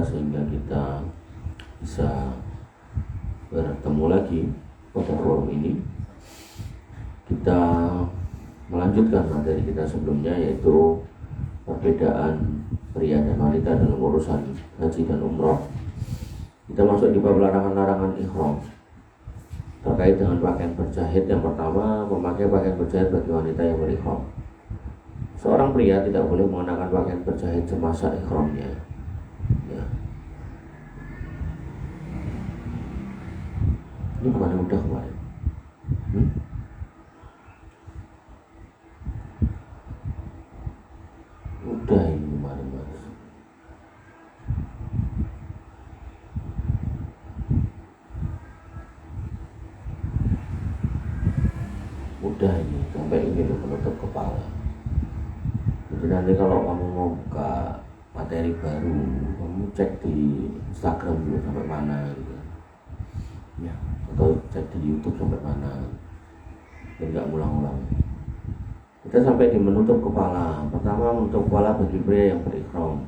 sehingga kita bisa bertemu lagi pada forum ini. Kita melanjutkan materi kita sebelumnya, yaitu perbedaan pria dan wanita dalam urusan haji dan umroh. Kita masuk di bab larangan-larangan ihram terkait dengan pakaian berjahit. Yang pertama, memakai pakaian berjahit bagi wanita yang berihram. Seorang pria tidak boleh mengenakan pakaian berjahit semasa ihramnya. Ya. Ini bukannya udah kemarin? Udah ini kemarin, Mas. Udah ini, sampai ini loh, menutup kepala. Jadi nanti kalau kamu mau buka materi baru, kamu cek di Instagram dulu sampai mana gitu. Ya, atau cek di YouTube sampai mana. Dan nggak ngulang-ulang. Kita sampai di menutup kepala. Pertama, menutup kepala bagi pria yang berihram.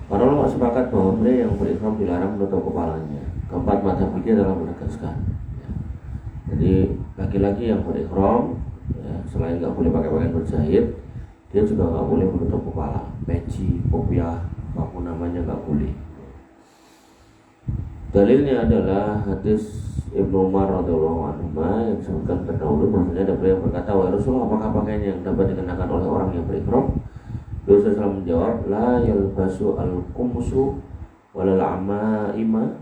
Para ulama sepakat bahwa pria yang berihram dilarang menutup kepalanya. Keempat mazhab fikih adalah menegaskan. Ya. Jadi laki-laki yang berihram, ya, selain nggak boleh pakai pakaian berjahit, dia juga nggak boleh menutup kepala. Peci, kopiah, apapun namanya nggak boleh. Dalilnya adalah hadis Ibnu Umar radhiyallahu anhu yang disebutkan terdahulu, bahwasanya ada pria yang berkata, "Wahai Rasulullah, apakah pakaian yang dapat dikenakan oleh orang yang berihram?" Rasulullah menjawab, "La yalbasu al-qumsu walal amaima."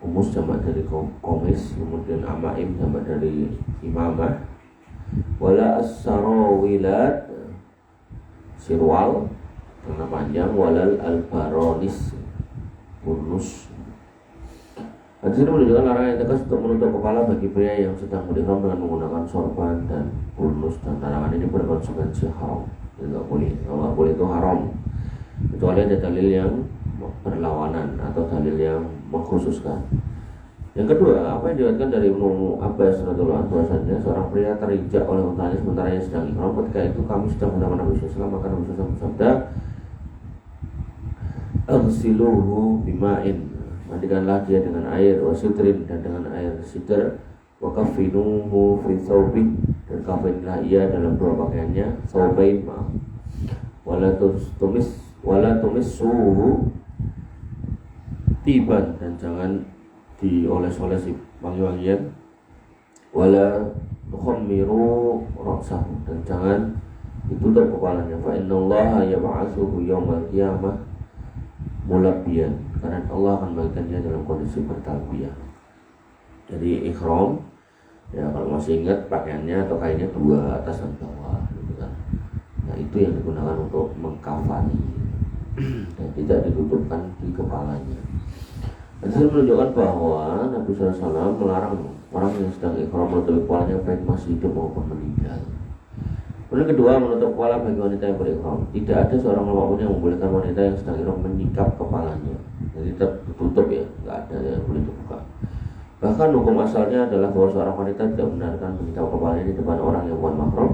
Kumus jamak dari komis, kemudian amaim jamak dari imamah. Wala as-sarawilat, sirwal karena panjang, walal al-baronis, burnus. Hadis ini menunjukkan larangan yang tegas untuk menutup kepala bagi pria yang sedang berihram dengan menggunakan sorban dan burnus, dan larangan ini berkonsekuensi haram. Tidak boleh, kalau boleh itu haram, kecuali ada dalil yang berlawanan atau dalil yang mengkhususkan. Yang kedua, apa yang diriwayatkan dari Ibnu Abbas radhiyallahu anhu, bahwasanya seorang pria terinjak oleh untanya sementara ia sedang ihram. Ketika itu kami sedang mendengar Nabi sallallahu alaihi wasallam, maka Nabi sallallahu alaihi wasallam bersabda, "Aghsiluhu bima'in." Mandikanlah dia dengan air, wasitrin, dan dengan air sidr, wa kafinuhu fi thawbin, dan kafinlah ia dalam dua pakaiannya, thawbain, maaf, wala tumissuhu tiban, dan jangan dioles-oles wangi-wangian, wala tukhammiru ra'sahu, dan jangan ditutup kepalanya, fa innallaha yab'atsuhu yaumal qiyamah mulabbiyan, karena Allah akan memberikan dia dalam kondisi bertalbiyah. Jadi ihram, ya kalau masih ingat pakaiannya atau kainnya dua, atas dan bawah gitu kan. Nah itu yang digunakan untuk mengkafani dan tidak ditutupkan di kepalanya. Hadis ini menunjukkan bahwa Nabi SAW melarang orang yang sedang ihram menutup kepalanya baik masih hidup maupun meninggal. Kemudian kedua, menutup kepala bagi wanita yang berihram. Tidak ada seorang ulama pun yang membolehkan wanita yang sedang ihram menyingkap kepalanya. Jadi tertutup ya, nggak ada yang boleh dibuka. Bahkan hukum asalnya adalah bahwa seorang wanita tidak benarkan menyingkap kepalanya di depan orang yang bukan mahram,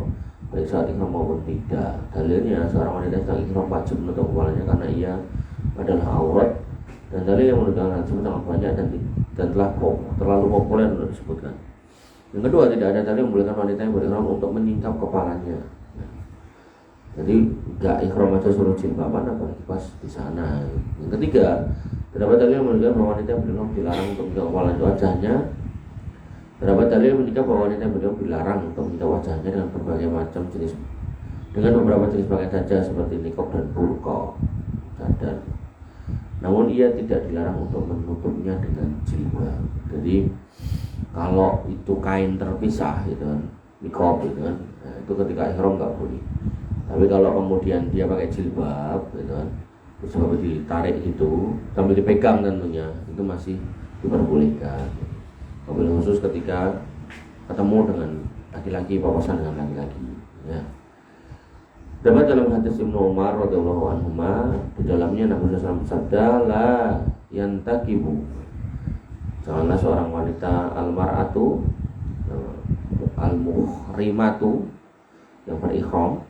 baik saat ihram maupun tidak. Dalilnya, seorang wanita sedang ihram wajib menutup kepalanya karena ia adalah aurat. Dan dalil yang menunjukkan hal tersebut sangat banyak dan telah terlalu populer untuk disebutkan. Yang kedua, tidak ada dalil yang membolehkan wanita yang berihram untuk menyingkap kepalanya. Jadi enggak ihram aja suruh jilbaban, apalagi pas di sana. Yang ketiga, terdapat dalil yang menunjukkan bahwa wanita yang berihram dilarang untuk menyingkap kepala wajahnya. Terdapat dalil yang menunjukkan bahwa wanita yang berihram dilarang untuk menyingkap wajahnya dengan berbagai macam jenis, dengan beberapa jenis pakaian saja seperti niqab dan burqa, cadar. Namun ia tidak dilarang untuk menutupnya dengan jilbab. Jadi kalau itu kain terpisah gitu kan, niqab gitu kan, nah, itu ketika ihram nggak boleh. Tapi kalau kemudian dia pakai jilbab gitu kan, terus sampai ditarik gitu sambil dipegang tentunya, itu masih diperbolehkan. Mobil khusus ketika ketemu dengan laki-laki, papasan dengan laki-laki ya. Dapat dalam hadis Ibnu Umar radhiyallahu anhu, di dalamnya Nabi SAW bersabda, "La yantakibu." Janganlah seorang wanita al-mar'atu al-muhrimatu yang berihram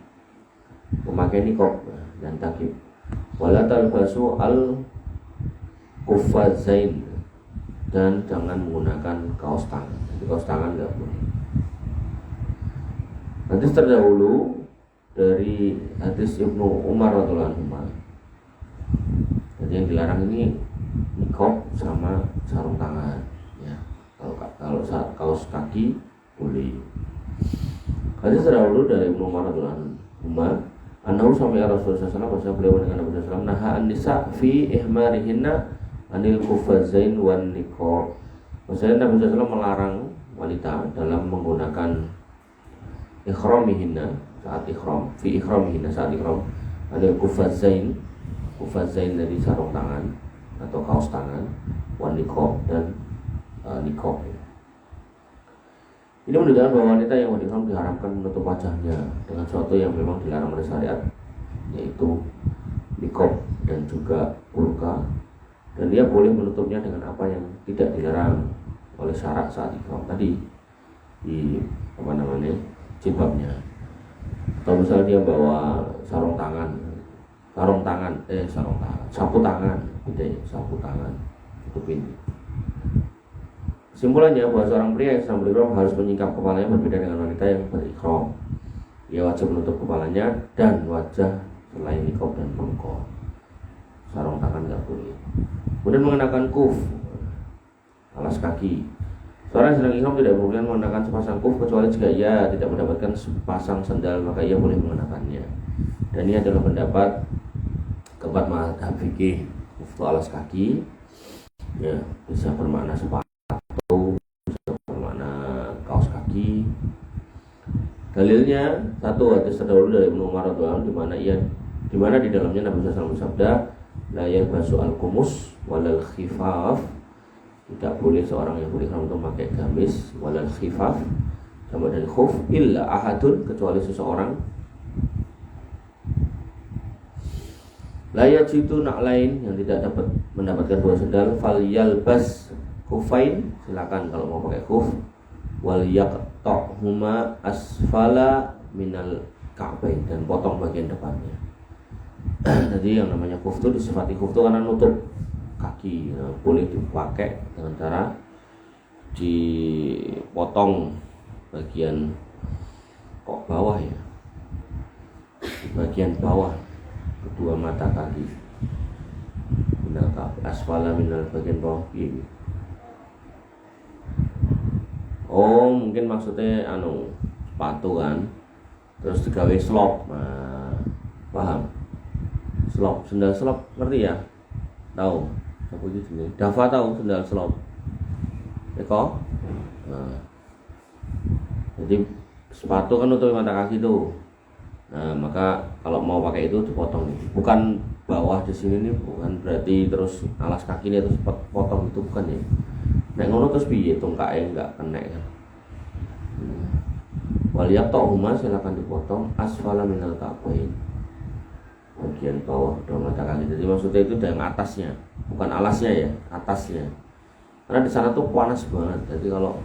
memakai niqab dan takib. Wala talbasu al kufazain, dan jangan menggunakan kaos tangan. Jadi kaos tangan nggak boleh. Hadis terdahulu dari hadis Ibnu Umar radhiyallahu anhu. Jadi yang dilarang ini niqab sama sarung tangan. Ya, kalau kaos kaki boleh. Hadis terdahulu dari Ibnu Umar radhiyallahu anhu. Anahu sampai Rasulullah SAW, bahasa beliau dengan Nabi SAW, naha an-nisa fi ihmarihinna anil kufazain wan niqab. Maksudnya Nabi SAW melarang wanita dalam menggunakan ihramihinna saat ihram, fi ihramihinna saat ihram, anil kufazain dari sarung tangan atau kaos tangan, wan niqab dan niqab. Ini menunjukkan bahwa wanita yang ihram diharamkan menutup wajahnya dengan sesuatu yang memang dilarang oleh syariat, yaitu niqab dan juga burqa, dan dia boleh menutupnya dengan apa yang tidak dilarang oleh syarat saat ihram tadi, di jilbabnya. Atau misalnya dia bawa sapu tangan, tutupin. Kesimpulannya bahwa seorang pria yang sedang berihram harus menyingkap kepalanya, berbeda dengan wanita yang berihram. Ia wajib menutup kepalanya dan wajah selain niqab dan burqa. Sarung tangan nggak boleh. Kemudian mengenakan kuf, alas kaki. Seorang yang sedang ihram tidak boleh mengenakan sepasang kuf kecuali jika ia tidak mendapatkan sepasang sandal, maka ia boleh mengenakannya. Dan ini adalah pendapat keempat mazhab fikih. Kuf itu alas kaki, ya bisa bermakna sepatu, bisa bermakna kaos kaki. Dalilnya satu hadis terdahulu dari Ibnu Umar radhiyallahu anhu, di mana di dalamnya Nabi SAW bersabda, la yalbasu al-qumus walal khifaf. Tidak boleh seorang yang berihram untuk memakai gamis, walal khifaf sama dari khuf, illa ahadun, kecuali seseorang la yajidu na'lain, yang tidak dapat mendapatkan dua sandal, fal yalbas khufain, silakan kalau mau pakai khuf, wal yaqta'huma asfala minal ka'bain, dan potong bagian depannya. Jadi yang namanya khuf itu disifati khuf itu karena nutup kaki. Nah, boleh dipakai dengan cara dipotong bagian bawah ya, bagian bawah kedua mata kaki, minal asfala minal, bagian bawah kiri. Oh, mungkin maksudnya sepatu kan, terus digawe slop. Nah, paham? Slop, sendal slop, ngerti ya? Tahu? Apa gitu nih? Dava tahu sendal slop? Eko? Nah, jadi sepatu kan untuk mata kaki tuh. Nah, maka kalau mau pakai itu dipotong nih. Bukan bawah di sini nih, bukan berarti terus alas kaki ini terus potong, itu bukan ya. Nek ngono terus piye tungkae enggak kena kan. Wal yaqta'huma, silakan dipotong asfala minal ka'bain, bagian bawah kedua mata kaki. Jadi maksudnya itu yang atasnya, bukan alasnya ya, atasnya. Karena di sana tuh panas banget. Jadi kalau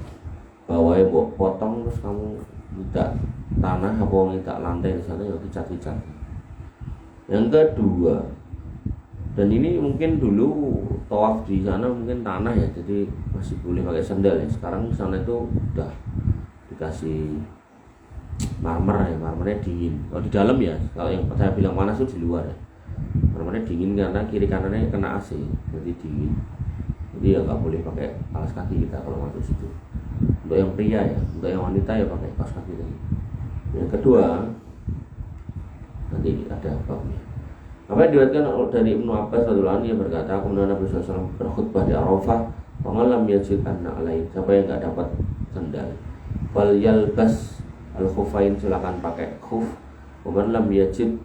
bawahnya potong terus kamu tidak tanah apa tidak lantai di sana, ya dicat-dicat. Yang kedua, dan ini mungkin dulu tawaf di sana mungkin tanah ya, jadi masih boleh pakai sandal ya. Sekarang di sana itu udah dikasih marmer ya, marmernya dingin. Kalau di dalam ya, kalau yang saya bilang panas itu di luar ya, marmernya dingin karena kiri kanannya kena AC, jadi dingin. Jadi ya nggak boleh pakai alas kaki kita kalau masuk situ. Untuk yang pria ya, untuk yang wanita ya pakai kaos kaki tadi. Yang kedua, nanti ada babnya. Apa yang diriwayatkan dari Ibnu Abbas radhiyallahu anhu, ia berkata, kemudian Nabi SAW berkhutbah di Arafah, "Faman yajid an-na'lain," siapa yang enggak dapat sandal, fal yalbas al-khufain, silakan pakai khuf. Faman lam yajid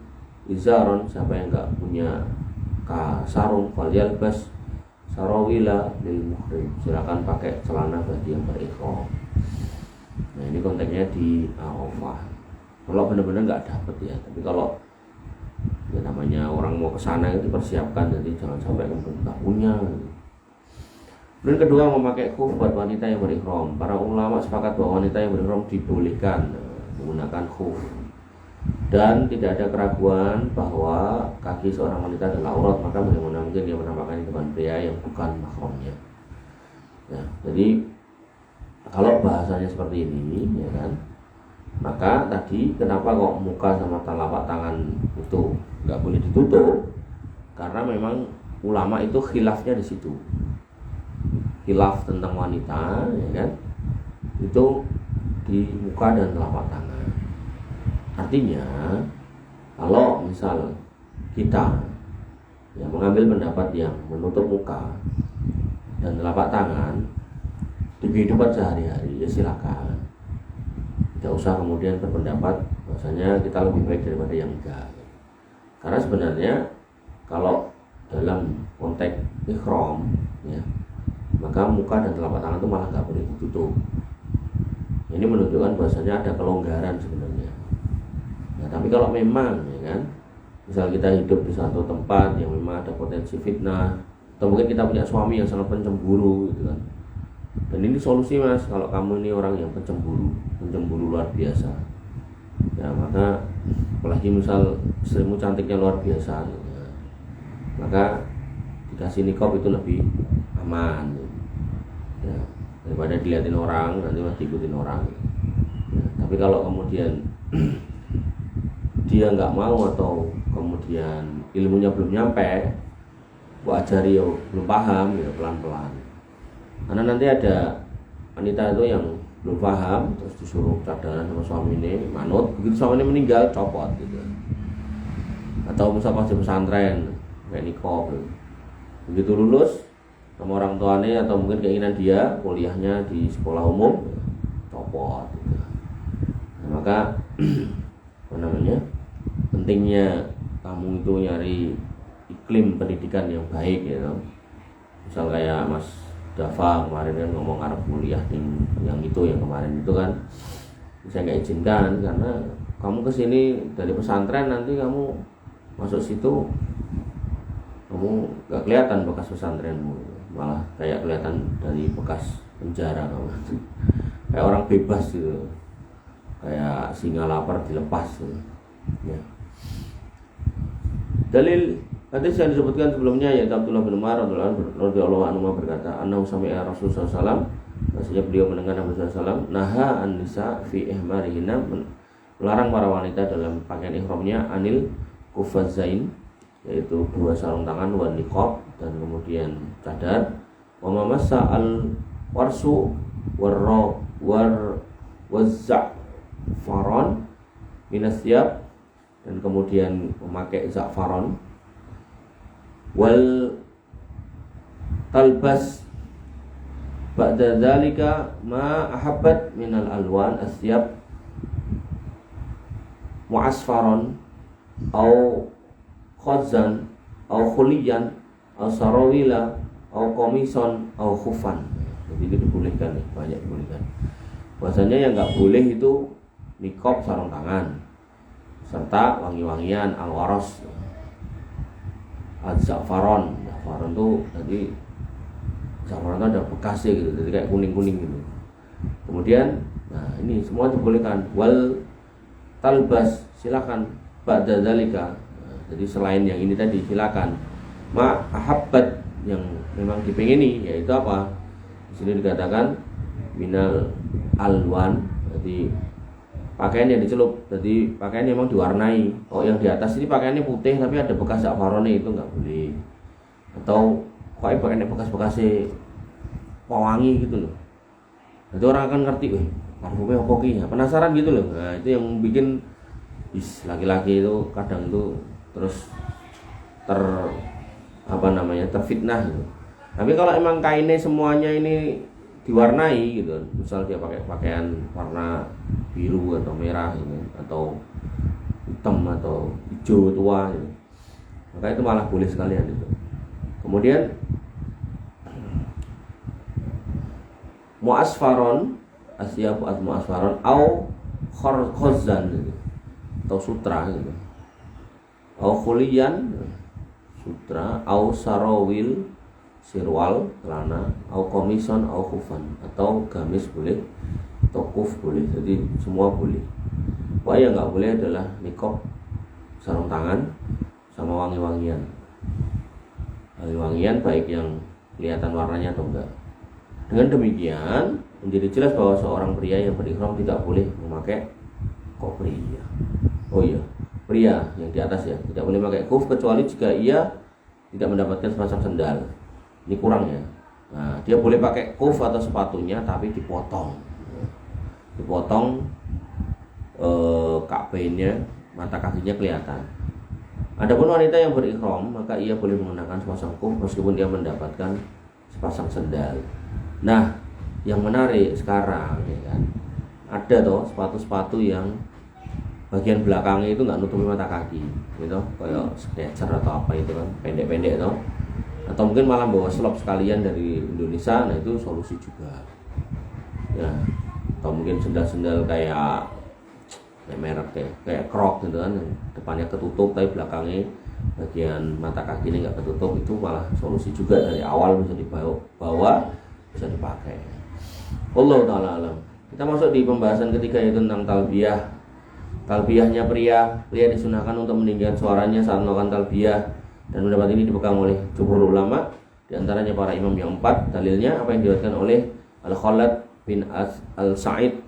izaron, siapa yang enggak punya sarung, fal yalbas sarawila lil muhrim, silakan pakai celana bagi yang berihram. Nah, ini konteksnya di Arafah. Kalau benar-benar enggak dapat ya, tapi kalau ya namanya orang mau ke sana itu dipersiapkan, jadi jangan sampai enggak punya. Dan kedua, memakai khuf buat wanita yang berihram. Para ulama sepakat bahwa wanita yang berihram dibolehkan menggunakan khuf. dan tidak ada keraguan bahwa kaki seorang wanita adalah aurat, maka bagaimana mungkin dia menampakkan di depan pria yang bukan mahramnya. Ya, jadi kalau bahasanya seperti ini, ya kan, maka tadi kenapa kok muka sama telapak tangan itu nggak boleh ditutup? Karena memang ulama itu khilafnya di situ, khilaf tentang wanita, ya kan, itu di muka dan telapak tangan. Artinya kalau misal kita yang mengambil pendapat yang menutup muka dan telapak tangan di kehidupan sehari-hari, ya silakan. Tidak usah kemudian berpendapat bahwasanya kita lebih baik daripada yang enggak. Karena sebenarnya kalau dalam konteks ihram, ya, maka muka dan telapak tangan itu malah nggak boleh ditutup. Ini menunjukkan bahwasanya ada kelonggaran sebenarnya. Nah, tapi kalau memang, ya kan, misal kita hidup di satu tempat yang memang ada potensi fitnah, atau mungkin kita punya suami yang sangat pencemburu, gitu kan. Dan ini solusi, mas, kalau kamu ini orang yang pencemburu luar biasa, ya maka apalagi misal istrimu cantiknya luar biasa, ya, maka dikasih niqab itu lebih aman, ya, daripada dilihatin orang nanti masih diikutin orang, ya. Tapi kalau kemudian dia nggak mau atau kemudian ilmunya belum nyampe, gua ajari ya belum paham, ya pelan-pelan. Karena nanti ada wanita itu yang belum paham terus disuruh cadaran sama suami ini manut, begitu suami ini meninggal copot gitu. Atau misal pas di pesantren kayak niqab, begitu lulus sama orang tuanya atau mungkin keinginan dia kuliahnya di sekolah umum, copot gitu. Nah, maka apa namanya, pentingnya kamu itu nyari iklim pendidikan yang baik, gitu. Misal kayak Mas Dafa kemarin kan ngomong Arab kuliah yang itu yang kemarin itu kan saya nggak izinkan karena kamu kesini dari pesantren, nanti kamu masuk situ kamu nggak kelihatan bekas pesantrenmu, malah kayak kelihatan dari bekas penjara kamu, kayak orang bebas gitu, kayak singa lapar dilepas gitu. Ya. Dalil hadis yang disebutkan sebelumnya yaitu Abdullah bin Umar radhiyallahu anhu berkata, "Annahu sami'a Rasulullah sallallahu alaihi wasallam," maksudnya beliau mendengar Nabi sallallahu alaihi wasallam, "Naha an-nisa fi ihmarihinna," melarang para wanita dalam pakaian ihramnya, "anil kufazain," yaitu dua sarung tangan, wa niqab, dan kemudian cadar, wa mamassa al-warsu waz-za'faran minas thiyab, dan kemudian memakai za'faran, wal talbas ba'da dzalika ma ahabbat minal alwan asyab mu'asfaron au khazan au khuliyan au sarawila au komison au khufan. Jadi itu dibolehkan, banyak dibolehkan. Bahasanya yang nggak boleh itu niqab, sarung tangan, serta wangi-wangian, al-waras, az-za'faron. Za'faron itu tadi za'faron itu ada bekasnya gitu, jadi kayak kuning-kuning gitu. Kemudian, nah ini semua dibolehkan. Wal talbas, silakan. Ba'da dzalika, jadi selain yang ini tadi silakan. Ma ahabbat, yang memang dipengini, yaitu apa? Di sini dikatakan minal alwan, jadi pakaian yang dicelup, jadi pakaian yang memang diwarnai. Oh, yang di atas ini pakaiannya putih tapi ada bekas za'faronnya, itu nggak boleh. Atau kok pakaiannya bekas-bekasnya pewangi gitu loh. Nanti orang akan ngerti, parfumnya apa ki? Penasaran gitu loh. Nah, itu yang bikin laki-laki itu kadang itu terus terfitnah gitu. Tapi kalau emang kainnya semuanya ini diwarnai gitu, misal dia pakai pakaian warna biru atau merah gitu, atau hitam atau hijau tua gitu, maka itu malah boleh sekalian itu. Kemudian mu'asfaron, asyabu mu'asfaron au khazan gitu, atau sutra gitu, au khuliyan sutra, au sarawil sirwal celana, au komison au khufan, atau gamis boleh, atau kuf boleh, jadi semua boleh. Pokoknya yang nggak boleh adalah niqab, sarung tangan, sama wangi-wangian. Wangi-wangian baik yang kelihatan warnanya atau enggak. Dengan demikian menjadi jelas bahwa seorang pria yang berihram tidak boleh memakai pria. Oh iya, pria yang di atas ya tidak boleh memakai khuf kecuali jika ia tidak mendapatkan sepasang sendal. Ini kurang ya. Nah, dia boleh pakai khuf atau sepatunya tapi dipotong. Ka'bainnya, mata kakinya kelihatan. Adapun wanita yang berihram maka ia boleh menggunakan sepasang khuf meskipun dia mendapatkan sepasang sendal. Nah, yang menarik sekarang ya kan, ada toh sepatu-sepatu yang bagian belakangnya itu nggak nutupi mata kaki, gitu, kayak Skechers atau apa itu kan, pendek-pendek toh, atau mungkin malah bawa slop sekalian dari Indonesia. Nah itu solusi juga. Ya, atau mungkin sendal-sendal kayak merek kayak Crocs gitu kan, depannya ketutup tapi belakangnya bagian mata kakinya nggak ketutup, itu malah solusi juga, dari awal bisa dibawa bisa dipakai. Wallahu ta'ala alam. Kita masuk di pembahasan ketiga yaitu tentang talbiyah. Talbiyahnya pria disunahkan untuk meninggikan suaranya saat melakukan talbiyah, dan pendapat ini dipegang oleh jumhur ulama, di antaranya para imam yang 4. Dalilnya apa yang diriwayatkan oleh Al-Khalad bin Al-Sa'id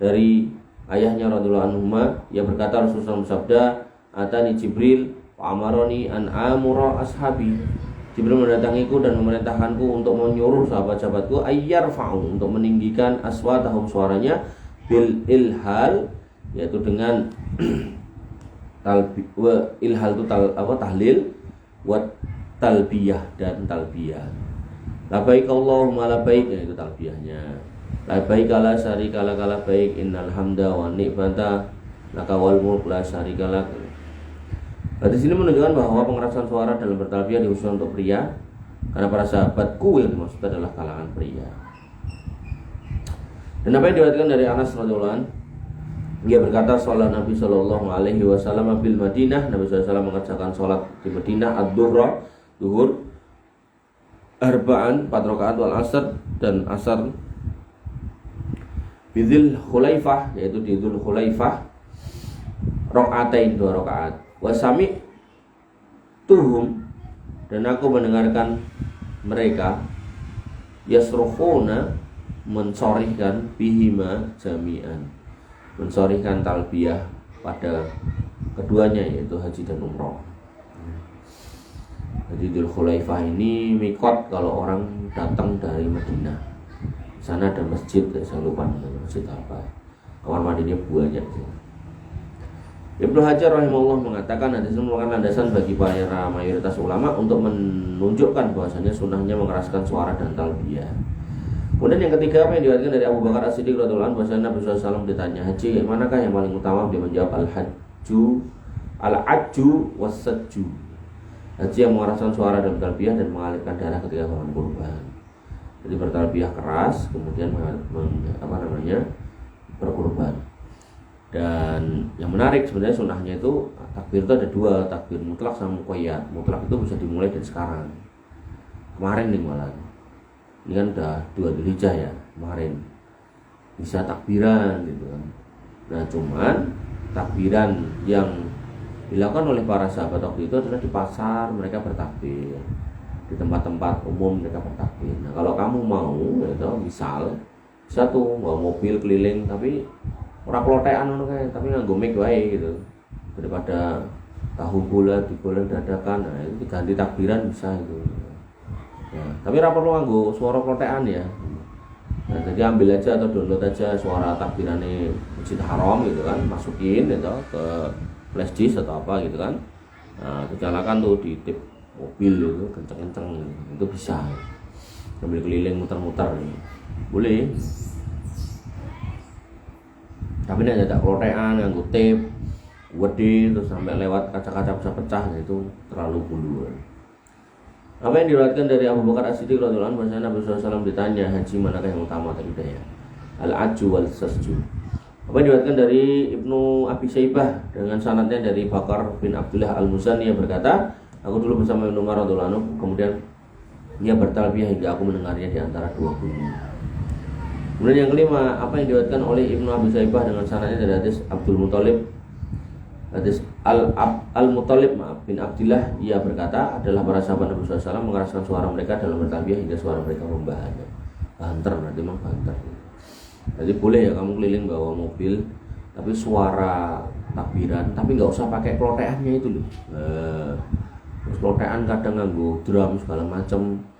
dari ayahnya radhiyallahu anhu, ia berkata Rasulullah bersabda, "Atani Jibril wa amaroni an amura ashabi." Jibril mendatangiku dan memerintahkanku untuk menyuruh sahabat-sahabatku ayyarfa'u, untuk meninggikan aswatahum, suaranya, bil ilhal, yaitu dengan ilhal itu tahlil, wa talbiyah, dan talbiyah. Labaik Allahumma labaik, yaitu talbiyahnya. Labaik la syarika lak labaik, innal hamda wa ni'mata laka wal mulk la syarika lak. Di sini menunjukkan bahwa pengerasan suara dalam bertalbiyah dihususkan untuk pria, karena para sahabatku yang dimaksud adalah kalangan pria. Dan apa yang diriwayatkan dari Anas radhiyallahu anhu, dia berkata, sholat Nabi Shallallahu Alaihi Wasallam bil Madinah, Nabi SAW mengerjakan sholat di Madinah ad-duhra, duhur, arba'an, 4 rakaat, wal asr, dan asar, bidil khulaifah, yaitu di Dzul Khulaifah, rakaatain, 2 rakaat, wasami tuhum, dan aku mendengarkan mereka yasrukhuna, mensorihkan, bihima jami'an, mensorihkan talbiyah pada keduanya, yaitu haji dan umroh. Jadi Dzul Khulaifah ini mikot kalau orang datang dari Madinah. Di sana ada masjid, saya lupa namanya masjid apa. Kamar mandinya banyak sih. Ibnu Hajar rahimahullah mengatakan hadis ini merupakan landasan bagi para mayoritas ulama untuk menunjukkan bahwasanya sunnahnya mengeraskan suara dan talbiyah. Kemudian yang ketiga, apa yang diriwayatkan dari Abu Bakar As-Siddiq radhiyallahu anhu, bahwasanya Nabi SAW ditanya haji manakah yang paling utama, dia menjawab al-hajju was-sajju, haji yang mengeraskan suara dan talbiyah dan mengalirkan darah ketika hewan kurban. Jadi bertalbiyah keras kemudian berkurban. Dan yang menarik sebenarnya sunnahnya itu takbir itu ada 2, takbir mutlak sama muqayyad. Mutlak itu bisa dimulai dari sekarang, kemarin nih malah. Ini kan udah 2 Dzulhijjah ya, kemarin bisa takbiran gitu kan. Nah cuman takbiran yang dilakukan oleh para sahabat waktu itu adalah di pasar mereka bertakbir, di tempat-tempat umum mereka bertakbir. Nah kalau kamu mau gitu, misal satu bawa mobil keliling tapi ora klothekan kayak, tapi nganggo mic wae gitu, daripada tahu bola digoreng dadakan. Nah itu diganti takbiran bisa itu. Ya, tapi ora perlu nganggo suara klothekan ya. Nah, jadi ambil aja atau download aja suara takbirane Masjid Haram gitu kan, masukin gitu ke flash disk atau apa gitu kan. Nah, dinyalakan tuh di tip mobil itu kenceng-kenceng, itu bisa. Sambil keliling muter-muter nih. Boleh. Tapi ini ada klothekan, nganggo tape, wedi terus sampai lewat kaca-kaca bisa pecah, itu terlalu bulu. Apa yang diriwayatkan dari Abu Bakar As-Siddiq radhiyallahu anhu, bahwasanya Nabi SAW ditanya haji manakah yang utama tadi ya, al-ajju wal sasju. Apa yang diriwayatkan dari Ibnu Abi Syaibah dengan sanadnya dari Bakar bin Abdullah Al-Muzani, yang berkata, aku dulu bersama Ibnu Umar radhiyallahu anhu, kemudian ia bertalbiyah hingga aku mendengarnya di antara 2 gunung. Kemudian yang kelima, apa yang diriwayatkan oleh Ibnu Abi Syaibah dengan sanadnya dari hadis Abdul Muthalib, hadis Al-Muthalib bin Abdillah, ia berkata, adalah para sahabat Nabi SAW mengeraskan suara mereka dalam bertalbiyah hingga suara mereka membahana. Banter, nanti memang banter. Jadi boleh ya kamu keliling bawa mobil, tapi suara takbiran, tapi nggak usah pakai kloteannya itu loh. Terus klotean kadang nganggo drum segala macam.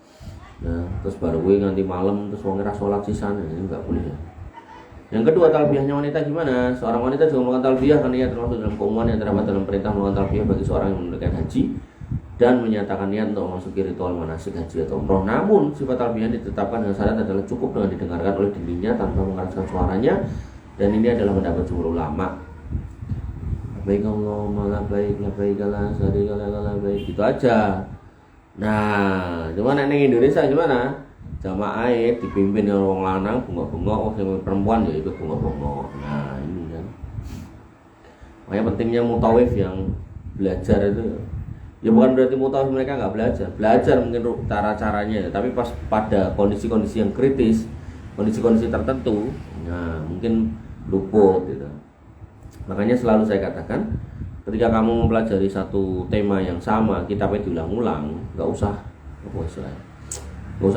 Nah, terus baru gue nganti malam terus wong ora salat sisan, ini enggak boleh ya. Yang kedua, talbiyahnya wanita gimana? Seorang wanita juga melakukan talbiyah karena ia termasuk dalam keumuman yang terdapat dalam perintah melakukan talbiyah bagi seorang yang menunaikan haji dan menyatakan niat untuk memasuki ritual manasik haji atau umroh. Namun sifat talbiyah ditetapkan dengan syarat adalah cukup dengan didengarkan oleh dirinya tanpa mengeraskan suaranya, dan ini adalah pendapat jumhur ulama. Baik Allahumma labbaik labbaik la syarika lak labbaik, gitu aja. Nah, cuman di Indonesia gimana? Jamaah dipimpin orang lanang bengok-bengok, yang perempuan ya ikut bengok-bengok. Nah, ini kan. Makanya pentingnya mutawif yang belajar itu. Ya bukan berarti mutawif mereka nggak belajar. Belajar mungkin cara-caranya, tapi pas pada kondisi-kondisi yang kritis, kondisi-kondisi tertentu, nah mungkin luput gitu. Makanya selalu saya katakan, ketika kamu mempelajari satu tema yang sama, kitabnya diulang-ulang, nggak usah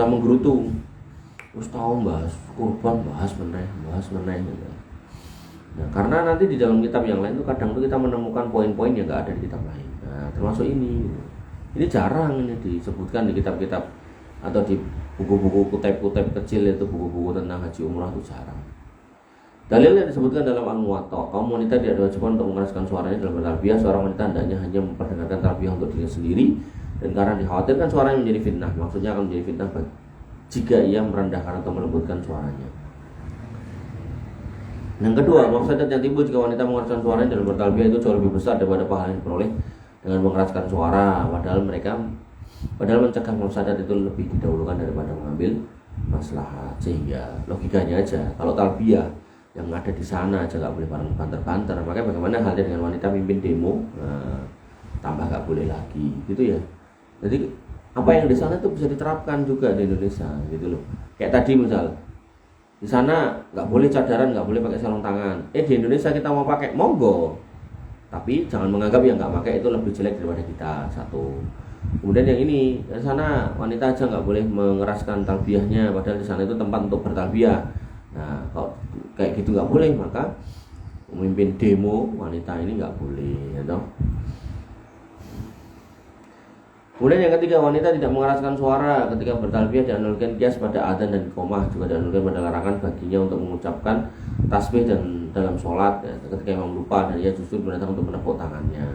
menggerutu. Terus tahu bahas kurban, bahas meneh gitu. Nah, karena nanti di dalam kitab yang lain itu kadang tuh kita menemukan poin-poin yang nggak ada di kitab lain. Nah, termasuk ini. Ini jarang ini disebutkan di kitab-kitab atau di buku-buku kutip-kutip kecil, itu buku-buku tentang haji umrah itu jarang. Dalil yang disebutkan dalam Al-Muwatta, kaum wanita tidak diwajibkan untuk mengeraskan suaranya dalam bertalbiyah. Seorang wanita hendaknya hanya memperdengarkan talbiyah untuk dirinya sendiri, dan karena dikhawatirkan suaranya menjadi fitnah, maksudnya akan menjadi fitnah jika ia merendahkan atau melembutkan suaranya. Yang kedua, mafsadat yang timbul jika wanita mengeraskan suaranya dalam bertalbiyah itu jauh lebih besar daripada pahala yang diperoleh dengan mengeraskan suara. Padahal mencegah mafsadat itu lebih didahulukan daripada mengambil maslahat. Sehingga logikanya aja, kalau talbiyah yang ada di sana aja nggak boleh bareng banter-banter, maka bagaimana halnya dengan wanita mimpin demo? Nah, tambah nggak boleh lagi, gitu ya. Jadi apa yang di sana itu bisa diterapkan juga di Indonesia, gitu loh. Kayak tadi misal di sana nggak boleh cadaran, nggak boleh pakai sarung tangan. Di Indonesia kita mau pakai, monggo. Tapi jangan menganggap yang nggak pakai itu lebih jelek daripada kita. Satu. Kemudian yang ini, di sana wanita aja nggak boleh mengeraskan talbiyahnya, padahal di sana itu tempat untuk bertalbiyah. Nah, kalau kayak gitu nggak boleh, maka memimpin demo wanita ini nggak boleh, ya toh. Kemudian yang ketiga, wanita tidak mengeraskan suara ketika bertalbiyah dianulkan kias pada adzan dan iqamah, juga dianulkan pada larangan baginya untuk mengucapkan tasbih dan dalam sholat ya, ketika imam lupa dan ia justru berusaha untuk menepuk tangannya.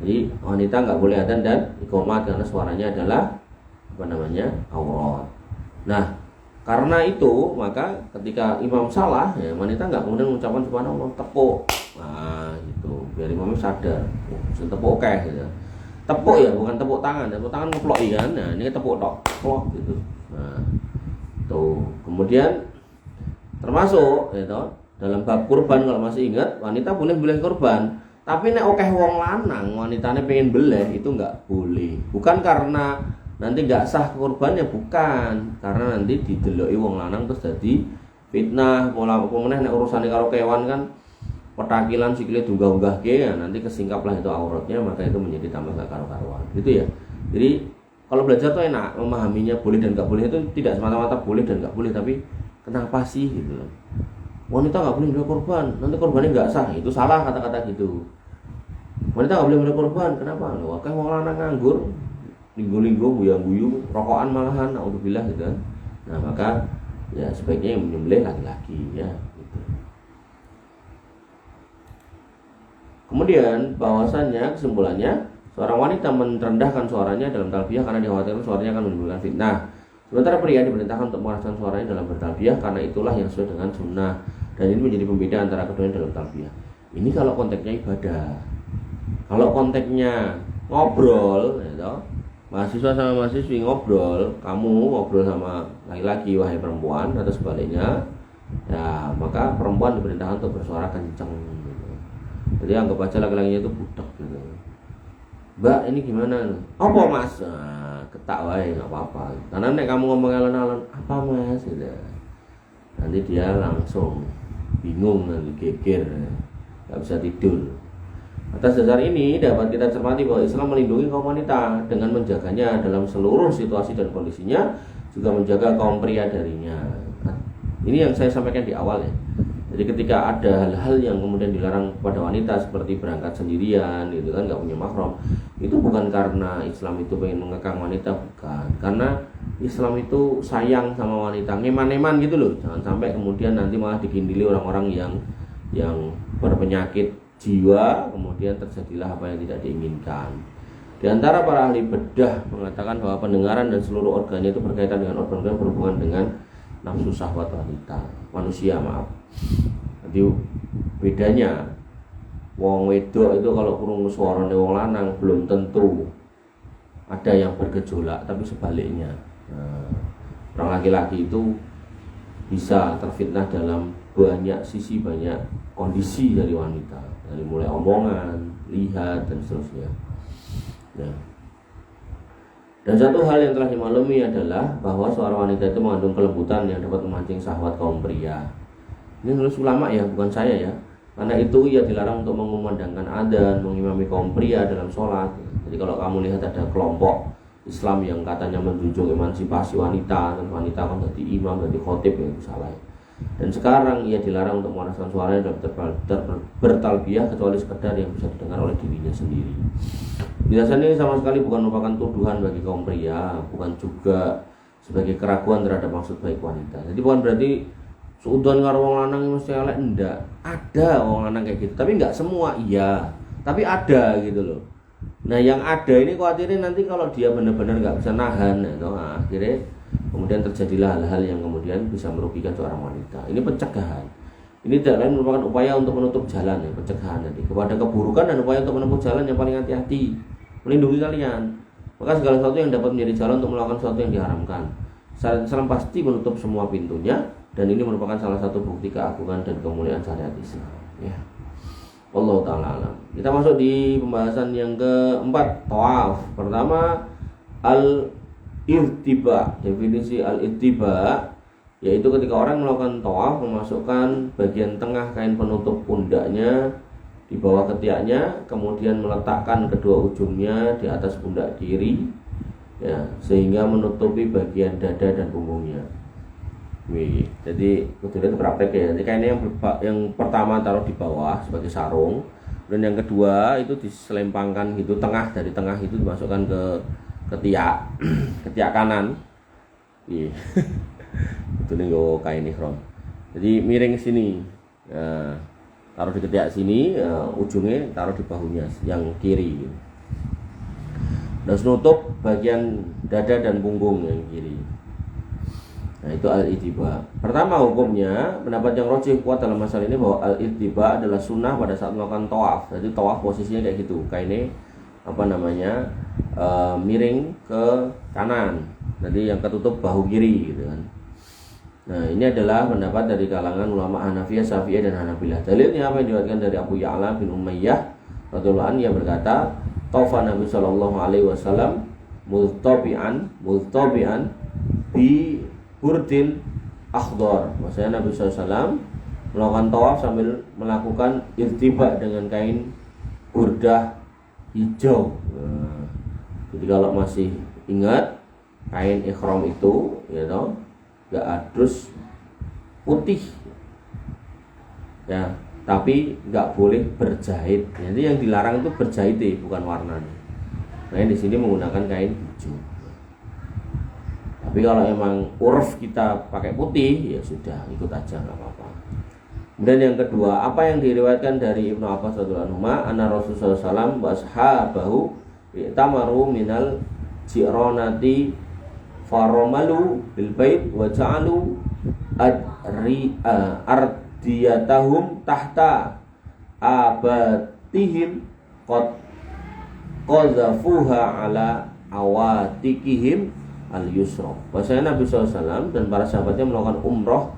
Jadi wanita nggak boleh adzan dan iqamah karena suaranya adalah aurat. Nah, karena itu maka ketika imam salah ya, wanita nggak kemudian mengucapkan subhanallah, tepuk. Nah, gitu biar imamnya sadar. Tepuk gitu. Tepuk ya, bukan tepuk tangan ngeploki kan. Nah, ini tepuk plok gitu. Nah, tuh. Kemudian termasuk gitu, dalam bab kurban kalau masih ingat, wanita boleh kurban. Tapi nek akeh wong lanang, wanitanya pengen beleh itu nggak boleh. Bukan karena nanti nggak sah kurbannya, bukan. Karena nanti dideloki wong lanang terus jadi fitnah. Pola pemenah nek urusane karo kewan kan petakilan sikile dunggah-unggah ke ya, nanti kesingkaplah itu auratnya, maka itu menjadi tambah gak karu-karuan gitu ya. Jadi kalau belajar tuh enak, memahaminya boleh dan gak boleh itu tidak semata-mata boleh dan gak boleh, tapi kenapa sih gitu. Wanita gak boleh korban, nanti korbannya gak sah, itu salah kata-kata gitu. Wanita gak boleh korban, kenapa? Loh, kayak wong lanang nganggur, linggo-linggo, buyang-buyu, rokokan malahan, naudzubillah gitu kan. Nah maka ya sebaiknya yang menyembelih laki-laki ya. Kemudian bahwasannya kesimpulannya, seorang wanita merendahkan suaranya dalam talbiyah karena dikhawatirkan suaranya akan menimbulkan fitnah. Sementara pria diperintahkan untuk mengeraskan suaranya dalam bertalbiyah karena itulah yang sesuai dengan sunnah, dan ini menjadi pembeda antara keduanya dalam talbiyah. Ini kalau konteksnya ibadah. Kalau konteksnya ngobrol, ya, mahasiswa sama mahasiswi ngobrol, kamu ngobrol sama laki-laki wahai perempuan atau sebaliknya, ya maka perempuan diperintahkan untuk bersuara kencang. Jadi anggap aja laki-lakinya itu budak gitu. Mbak ini gimana? Apa mas? Nah, ketak wae nggak apa-apa. Karena nek kamu ngomong alon-alon, apa mas? Gitu. nanti dia langsung bingung, nanti geger, nggak bisa tidur. Atas dasar ini dapat kita cermati bahwa Islam melindungi kaum wanita dengan menjaganya dalam seluruh situasi dan kondisinya, juga menjaga kaum pria darinya. Nah, ini yang saya sampaikan di awal ya. Jadi ketika ada hal-hal yang kemudian dilarang kepada wanita seperti berangkat sendirian gitu kan, nggak punya mahram, itu bukan karena Islam itu pengen mengekang wanita, bukan. Karena Islam itu sayang sama wanita, ngeman-neman gitu loh. Jangan sampai kemudian nanti malah digindili orang-orang yang berpenyakit jiwa, kemudian terjadilah apa yang tidak diinginkan. Di antara para ahli bedah mengatakan bahwa pendengaran dan seluruh organnya itu berkaitan dengan organ-organ berhubungan dengan nafsu syahwat wanita, manusia, maaf. Jadi bedanya wong wedok itu kalau krungu suarane wong lanang belum tentu ada yang bergejolak, tapi sebaliknya. Orang laki-laki itu bisa terfitnah dalam banyak sisi, banyak kondisi dari wanita, dari mulai omongan, lihat, dan seterusnya. Nah, dan satu hal yang telah dimaklumi adalah bahwa suara wanita itu mengandung kelembutan yang dapat memancing syahwat kaum pria. Ini nulis ulama ya, bukan saya ya. Karena itu ia dilarang untuk mengumandangkan adzan, mengimami kaum pria dalam sholat. Jadi kalau kamu lihat ada kelompok Islam yang katanya menjunjung emansipasi wanita, dan wanita kan jadi imam, jadi khotib, ya itu salah. Dan sekarang ia dilarang untuk mengeraskan suaranya dalam bertalbiyah kecuali sekedar yang bisa didengar oleh dirinya sendiri. Biasanya ini sama sekali bukan merupakan tuduhan bagi kaum pria, bukan juga sebagai keraguan terhadap maksud baik wanita. Jadi bukan berarti suudon karo wong lanang mesti elek, enggak. Ada wong lanang kayak gitu, tapi enggak semua iya. Tapi ada gitu loh. Nah, yang ada ini khawatirnya nanti kalau dia benar-benar enggak bisa nahan, akhirnya kemudian terjadilah hal-hal yang kemudian bisa merugikan seorang wanita. Ini pencegahan. Ini tidak lain merupakan upaya untuk menutup jalan ya, pencegahan tadi kepada keburukan dan upaya untuk menempuh jalan yang paling hati-hati, melindungi kalian. Maka segala sesuatu yang dapat menjadi jalan untuk melakukan sesuatu yang diharamkan, syariat Islam pasti menutup semua pintunya, dan ini merupakan salah satu bukti keagungan dan kemuliaan syariat Islam. Ya. Allah Ta'ala alam. Kita masuk di pembahasan yang keempat, tawaf. Pertama, al-irtiba. Definisi al-irtiba yaitu ketika orang melakukan tawaf, memasukkan bagian tengah kain penutup pundaknya di bawah ketiaknya, kemudian meletakkan kedua ujungnya di atas pundak kiri, ya, sehingga menutupi bagian dada dan punggungnya. Wih, jadi kemudian itu praktek ya. Jadi kainnya yang pertama taruh di bawah sebagai sarung, dan yang kedua itu diselempangkan gitu, dari tengah itu dimasukkan ke ketiak, ketiak kanan. Iya. Itu nih kain ihram. Jadi miring sini, taruh di ketiak sini, ujungnya taruh di bahunya yang kiri. Dan menutup bagian dada dan punggung yang kiri. Nah, itu al-ittiba. Pertama hukumnya, pendapat yang rajih kuat dalam masalah ini bahwa al-ittiba adalah sunnah pada saat melakukan tawaf. Jadi tawaf posisinya kayak gitu, kainnya miring ke kanan. Jadi yang ketutup bahu kiri gitu kan. Nah, ini adalah pendapat dari kalangan ulama Hanafiyah, Syafi'iyah, dan Hanabilah. Dalilnya apa yang diriwayatkan dari Abu Ya'la bin Umayyah radhiyallahu anhu, ia berkata, "Tawafa Nabi sallallahu alaihi wasallam multabi'an bi burdin akhdar." Maksudnya Nabi SAW melakukan tawaf sambil melakukan irtiba dengan kain burdah hijau. Nah, jadi kalau masih ingat, kain ihram itu ya toh gak adus putih ya, tapi gak boleh berjahit. Jadi yang dilarang itu berjahit, bukan warnanya. Nah, di sini menggunakan kain hijau. Tapi kalau emang uruf kita pakai putih, ya sudah, ikut aja, nggak apa-apa. Kemudian yang kedua, apa yang diriwayatkan dari Ibnu Abbas radhiyallahu anhu, anna Rasulullah SAW washabahu i'tamaru minal ji'ronati faromalu bil bait wa ja'alu ardiyatahum tahta abatihim qad qazafuha ala awatikihim al-yusra. Bahasanya Nabi SAW dan para sahabatnya melakukan umroh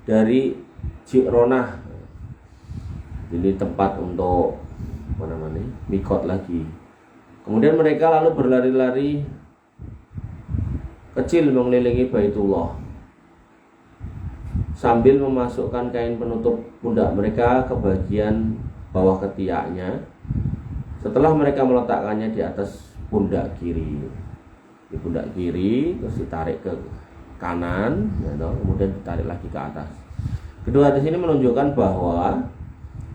dari Ji'ronah, jadi tempat untuk mikot lagi. Kemudian mereka lalu berlari-lari kecil mengelilingi Baitullah sambil memasukkan kain penutup pundak mereka ke bagian bawah ketiaknya. Setelah mereka meletakkannya di atas pundak kiri, di pundak kiri, terus ditarik ke kanan, ya, kemudian ditarik lagi ke atas. Kedua hadis ini menunjukkan bahwa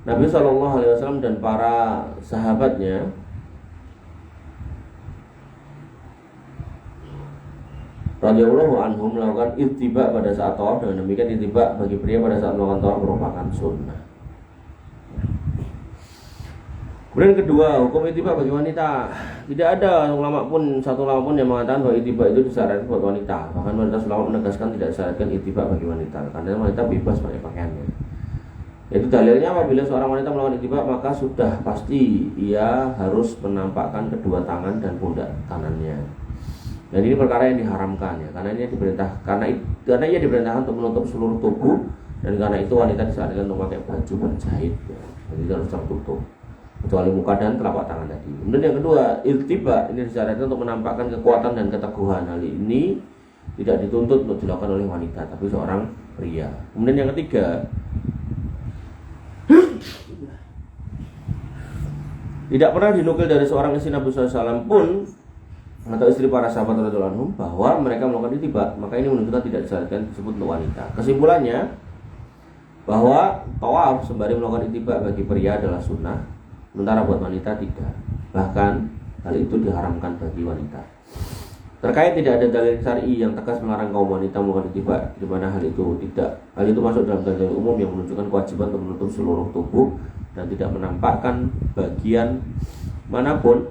Nabi SAW dan para sahabatnya radhiyallahu anhum melakukan ittiba pada saat tawaf. Dengan demikian ittiba bagi pria pada saat melakukan tawaf merupakan sunnah. Kemudian kedua, hukum ittiba bagi wanita. Tidak ada satu ulama pun yang mengatakan bahwa ittiba itu disyaratkan buat wanita. Bahkan mayoritas ulama menegaskan tidak disyaratkan ittiba bagi wanita, karena wanita bebas pakai pakaiannya. Itu dalilnya apabila seorang wanita melakukan ittiba, maka sudah pasti ia harus menampakkan kedua tangan dan pundak kanannya. Dan ini perkara yang diharamkan, ya, karena ia diperintahkan untuk menutup seluruh tubuh, dan karena itu wanita disyaratkan untuk memakai baju berjahit, ya. Jadi harus tertutup kecuali muka dan telapak tangan tadi. Kemudian yang kedua, iltiba ini disyaratkan untuk menampakkan kekuatan dan keteguhan. Hal ini tidak dituntut untuk dilakukan oleh wanita, tapi seorang pria. Kemudian yang ketiga, tidak pernah dinukil dari seorang istri Nabi SAW pun atau istri para sahabat radhiyallahu anhum bahwa mereka melakukan ittiba, maka ini menunjukkan tidak disyaratkan disebut untuk wanita. Kesimpulannya bahwa tawaf sembari melakukan ittiba bagi pria adalah sunnah, sementara buat wanita tidak. Bahkan hal itu diharamkan bagi wanita. Terkait tidak ada dalil syar'i yang tegas melarang kaum wanita melakukan ittiba, di mana hal itu masuk dalam dalil umum yang menunjukkan kewajiban untuk menutup seluruh tubuh dan tidak menampakkan bagian manapun,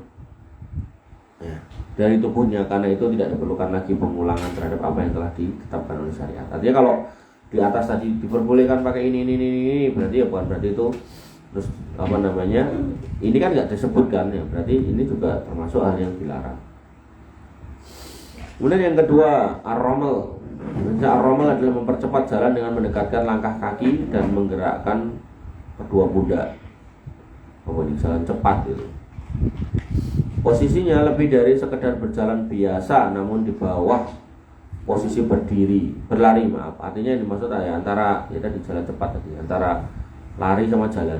ya, dari tubuhnya, karena itu tidak diperlukan lagi pengulangan terhadap apa yang telah ditetapkan oleh syariat. Artinya kalau di atas tadi diperbolehkan pakai ini, berarti ya bukan berarti itu terus ini kan nggak disebutkan, ya, berarti ini juga termasuk hal yang dilarang. Kemudian yang kedua, ar-ramal. Ar-ramal adalah mempercepat jalan dengan mendekatkan langkah kaki dan menggerakkan kedua pundak. Pokoknya jalan cepat itu. Posisinya lebih dari sekedar berjalan biasa, namun di bawah posisi berlari. Artinya yang dimaksud ya antara ya tadi jalan cepat tadi, antara lari sama jalan.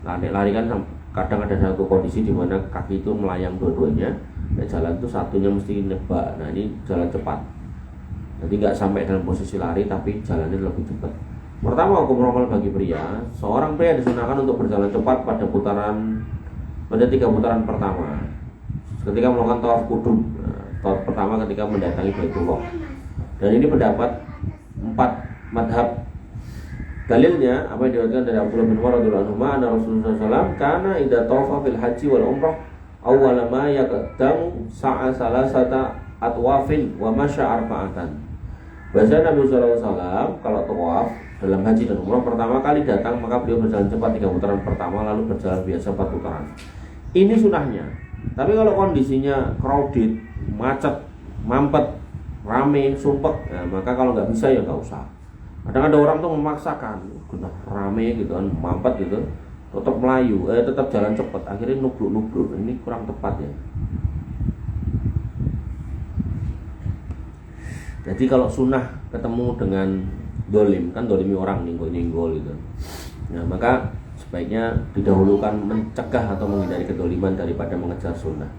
Lari kan kadang ada satu kondisi di mana kaki itu melayang dua-duanya. Nah, jalan itu satunya mesti nebak. Nah, ini jalan cepat. Jadi nggak sampai dalam posisi lari, tapi jalannya lebih cepat. Pertama, hukum ramal bagi pria. Seorang pria disunahkan untuk berjalan cepat pada 3 putaran pertama. Ketika melakukan tawaf qudum, tawaf pertama ketika mendatangi Baitullah. Dan ini pendapat 4 madhab. Dalilnya apa yang diriwayatkan dari Abdullah bin Umar radhiyallahu anhu, anna Rasulullah SAW kana idza tawafa fil haji wal umrah awwala ma yaqdamu sa'a salasata atwafin wa masya arba'atan. Bahasa Nabi SAW kalau tawaf dalam haji dan umrah pertama kali datang, maka beliau berjalan cepat 3 putaran pertama, lalu berjalan biasa 4 putaran. Ini sunahnya. Tapi kalau kondisinya crowded, macet, mampet, rame, sumpek, nah, maka kalau nggak bisa ya nggak usah. Kadang ada orang tuh memaksakan, rame gitu kan, mampet gitu, tetap melayu, tetap jalan cepat, akhirnya nubruk. Ini kurang tepat ya. Jadi kalau sunnah ketemu dengan dolim, kan dolimi orang ninggol gitu. Nah, maka sebaiknya didahulukan mencegah atau menghindari kedoliman daripada mengejar sunnah.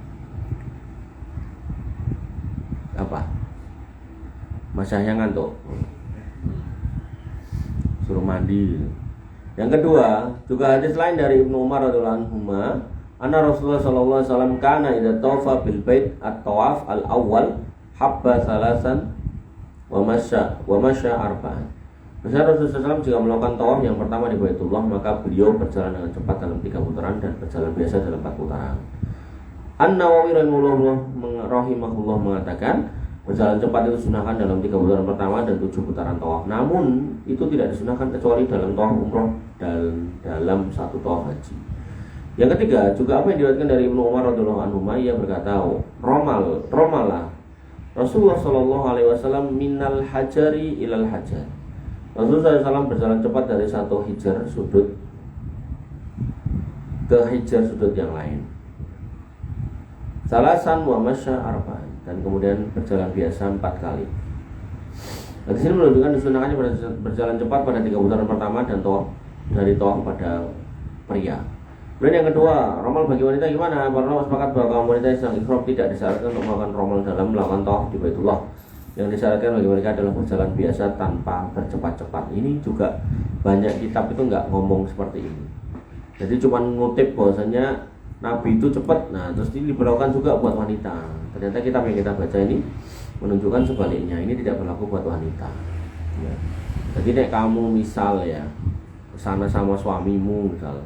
Apa? Masanya ngantuk, suruh mandi. Yang kedua, juga hadis lain dari Ibnu Umar radhiyallahu anhu, anna Rasulullah sallallahu alaihi wasallam kana idza tawafa bil bait at-tawaf al-awwal habba salasan wa masya arba'an. Misalnya Rasulullah SAW jika melakukan tawaf yang pertama di Baitullah, maka beliau berjalan dengan cepat dalam 3 putaran dan berjalan biasa dalam 4 putaran. An-Nawawi rahimahullah mengatakan berjalan cepat itu sunahkan dalam 3 putaran pertama dan 7 putaran tawaf. Namun itu tidak disunahkan kecuali dalam tawaf umroh dan dalam 1 tawaf haji. Yang ketiga, juga apa yang diriwayatkan dari Ibnu Umar radhiyallahu anhu, ia berkata, romalah Rasulullah sallallahu alaihi wasallam minal hajari ilal hajar. Rasulullah SAW berjalan cepat dari satu hijar sudut ke hijar sudut yang lain. Salasan wa masya arba'an, dan kemudian berjalan biasa 4 kali. Nah, di sini menunjukkan disunahkannya berjalan cepat pada 3 putaran pertama dan dari tawaf pada pria. Kemudian yang kedua, romal bagi wanita gimana? Para ulama sepakat bahwa kaum wanita yang sedang ihram tidak disyaratkan untuk melakukan romal dalam melakukan tawaf di Baitullah. Yang disyaratkan bagi mereka adalah berjalan biasa tanpa bercepat-cepat. Ini juga banyak kitab itu nggak ngomong seperti ini. Jadi cuma ngutip bahwasanya Nabi itu cepat. Nah, terus ini diberlakukan juga buat wanita. Ternyata kitab yang kita baca ini menunjukkan sebaliknya, ini tidak berlaku buat wanita ya. Jadi nek kamu misal ya kesana sama suamimu misal,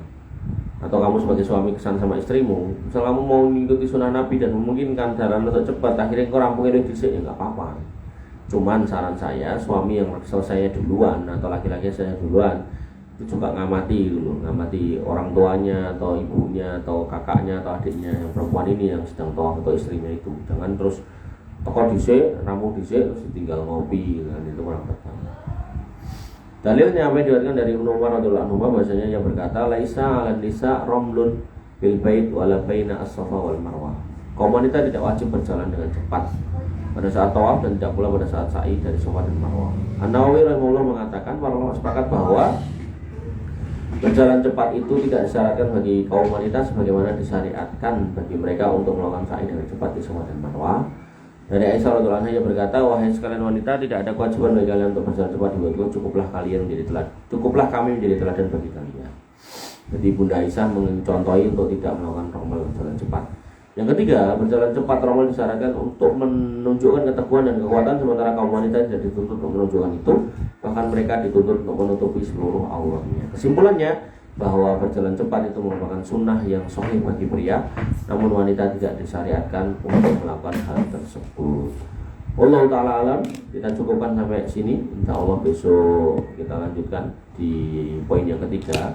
atau kamu sebagai suami kesana sama istrimu, misal kamu mau mengikuti sunnah Nabi dan memungkinkan jalan untuk cepat, akhirnya kau rampungin dhisik ya nggak apa-apa. Cuman saran saya, suami yang selesai duluan atau laki-laki saya duluan itu juga ngamati dulu, ngamati orang tuanya atau ibunya atau kakaknya atau adiknya yang perempuan ini yang sedang tawaf atau istrinya itu. Jangan terus toko dhisik, rampung dhisik terus tinggal ngopi kan, itu kurang tepat. Dalilnya apa yang diriwayatkan dari Ibnu Umar radhiyallahu anhu bahwasanya yang berkata laisa 'alan nisa ramlun bil bait wala baina as-safa wal marwah. Kaum wanita tidak wajib berjalan dengan cepat pada saat tawaf dan tidak pula pada saat sa'i dari Safa dan Marwah. An-Nawawi rahimahullah mengatakan para ulama sepakat bahwa berjalan cepat itu tidak disyaratkan bagi kaum wanita sebagaimana disyariatkan bagi mereka untuk melakukan sa'i dengan cepat di Safa dan Marwah. Dari Aisyah radhiyallahu anha berkata, wahai sekalian wanita, tidak ada kewajiban bagi kalian untuk berjalan cepat di Baitullah, cukuplah kami menjadi teladan bagi kalian. Jadi Bunda Aisyah mencontohi untuk tidak melakukan romal berjalan cepat. Yang ketiga, berjalan cepat romal disyaratkan untuk menunjukkan keteguhan dan kekuatan, sementara kaum wanita tidak dituntut untuk menunjukkan itu, bahkan mereka dituntut untuk menutupi seluruh auratnya. Kesimpulannya, bahwa berjalan cepat itu merupakan sunnah yang sahih bagi pria, namun wanita tidak disyariatkan untuk melakukan hal tersebut. Wallahu ta'ala alam. Kita cukupkan sampai sini. Insya Allah besok kita lanjutkan di poin yang ketiga.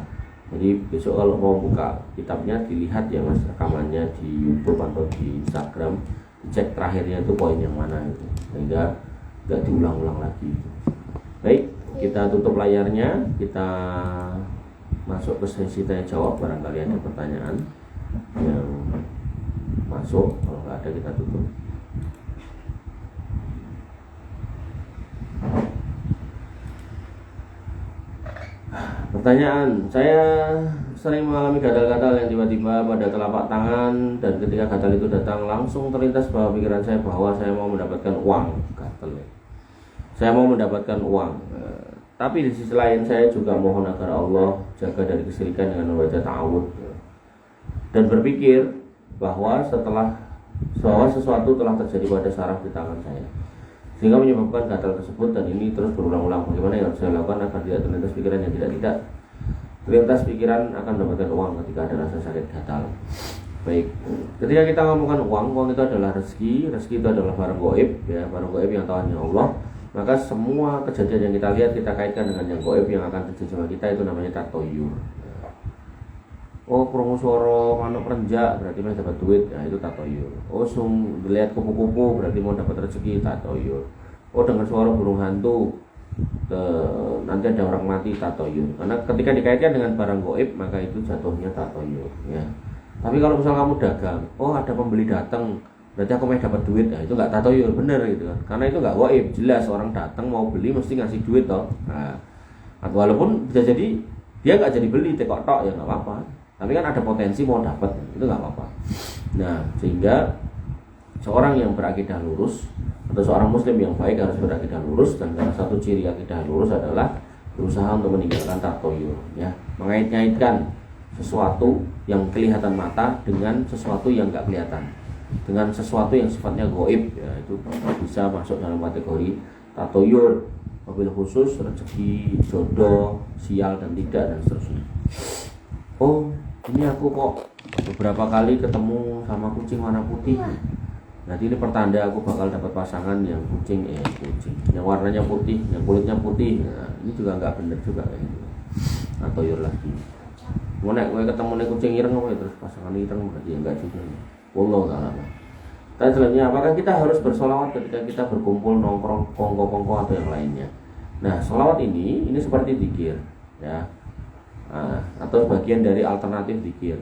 Jadi besok kalau mau buka kitabnya dilihat ya mas, rekamannya di YouTube atau di Instagram, cek terakhirnya itu poin yang mana itu, sehingga nggak diulang-ulang lagi. Baik, kita tutup layarnya, kita masuk ke sesi tanya jawab. Barangkali ada pertanyaan yang masuk, kalau nggak ada kita tutup. Pertanyaan, saya sering mengalami gatal-gatal yang tiba-tiba pada telapak tangan, dan ketika gatal itu datang langsung terlintas bahwa pikiran saya bahwa saya mau mendapatkan uang. Gatal ya. Saya mau mendapatkan uang. Tapi di sisi lain saya juga mohon agar Allah jaga dari kesyirikan dengan membaca ta'awudz dan berpikir bahwa sesuatu telah terjadi pada saraf di tangan saya sehingga menyebabkan gatal tersebut, dan ini terus berulang-ulang. Bagaimana yang harus saya lakukan agar tidak terlintas pikiran yang tidak terlintas pikiran akan mendapatkan uang ketika ada rasa sakit gatal. Baik, ketika kita ngomongkan uang itu adalah rezeki itu adalah barang gaib ya, barang gaib yang tahu hanya Allah. Maka semua kejadian yang kita lihat kita kaitkan dengan yang gaib yang akan terjadi sama kita, itu namanya tatoyur. Oh, krungu swara manuk renjak berarti mau dapat duit, ya itu tatoyur. Oh, lihat kupu-kupu berarti mau dapat rezeki, tatoyur. Oh, dengar suara burung hantu nanti ada orang mati, tatoyur. Karena ketika dikaitkan dengan barang gaib maka itu jatuhnya tatoyur ya. Tapi kalau misal kamu dagang, oh ada pembeli datang berarti aku mau dapat duit, nah itu nggak tatoyur, bener gitu kan, karena itu nggak gaib, jelas orang datang mau beli mesti ngasih duit toh. Nah, walaupun bisa jadi dia nggak jadi beli tekok tok ya nggak apa-apa, tapi kan ada potensi mau dapat, itu nggak apa-apa. Nah, sehingga seorang yang berakidah lurus atau seorang muslim yang baik harus berakidah lurus, dan salah satu ciri akidah lurus adalah berusaha untuk meninggalkan tatoyur ya, mengait-ngaitkan sesuatu yang kelihatan mata dengan sesuatu yang nggak kelihatan, dengan sesuatu yang sifatnya gaib ya, itu bisa masuk dalam kategori tatoyur, mobil khusus, rezeki, jodoh, sial dan tidak, dan seterusnya. Oh, ini aku kok beberapa kali ketemu sama kucing warna putih, nanti ini pertanda aku bakal dapat pasangan yang kucing yang warnanya putih, yang kulitnya putih. Nah, ini juga nggak benar juga kayak gitu, tatoyur lagi. Mau ketemu nih kucing ireng terus pasangan ireng, berarti enggak juga. Wallahu ta'ala. Dan selanjutnya, apakah kita harus bersolawat ketika kita berkumpul nongkrong kongko-kongko atau yang lainnya? Nah, solawat ini seperti zikir ya, atau bagian dari alternatif zikir.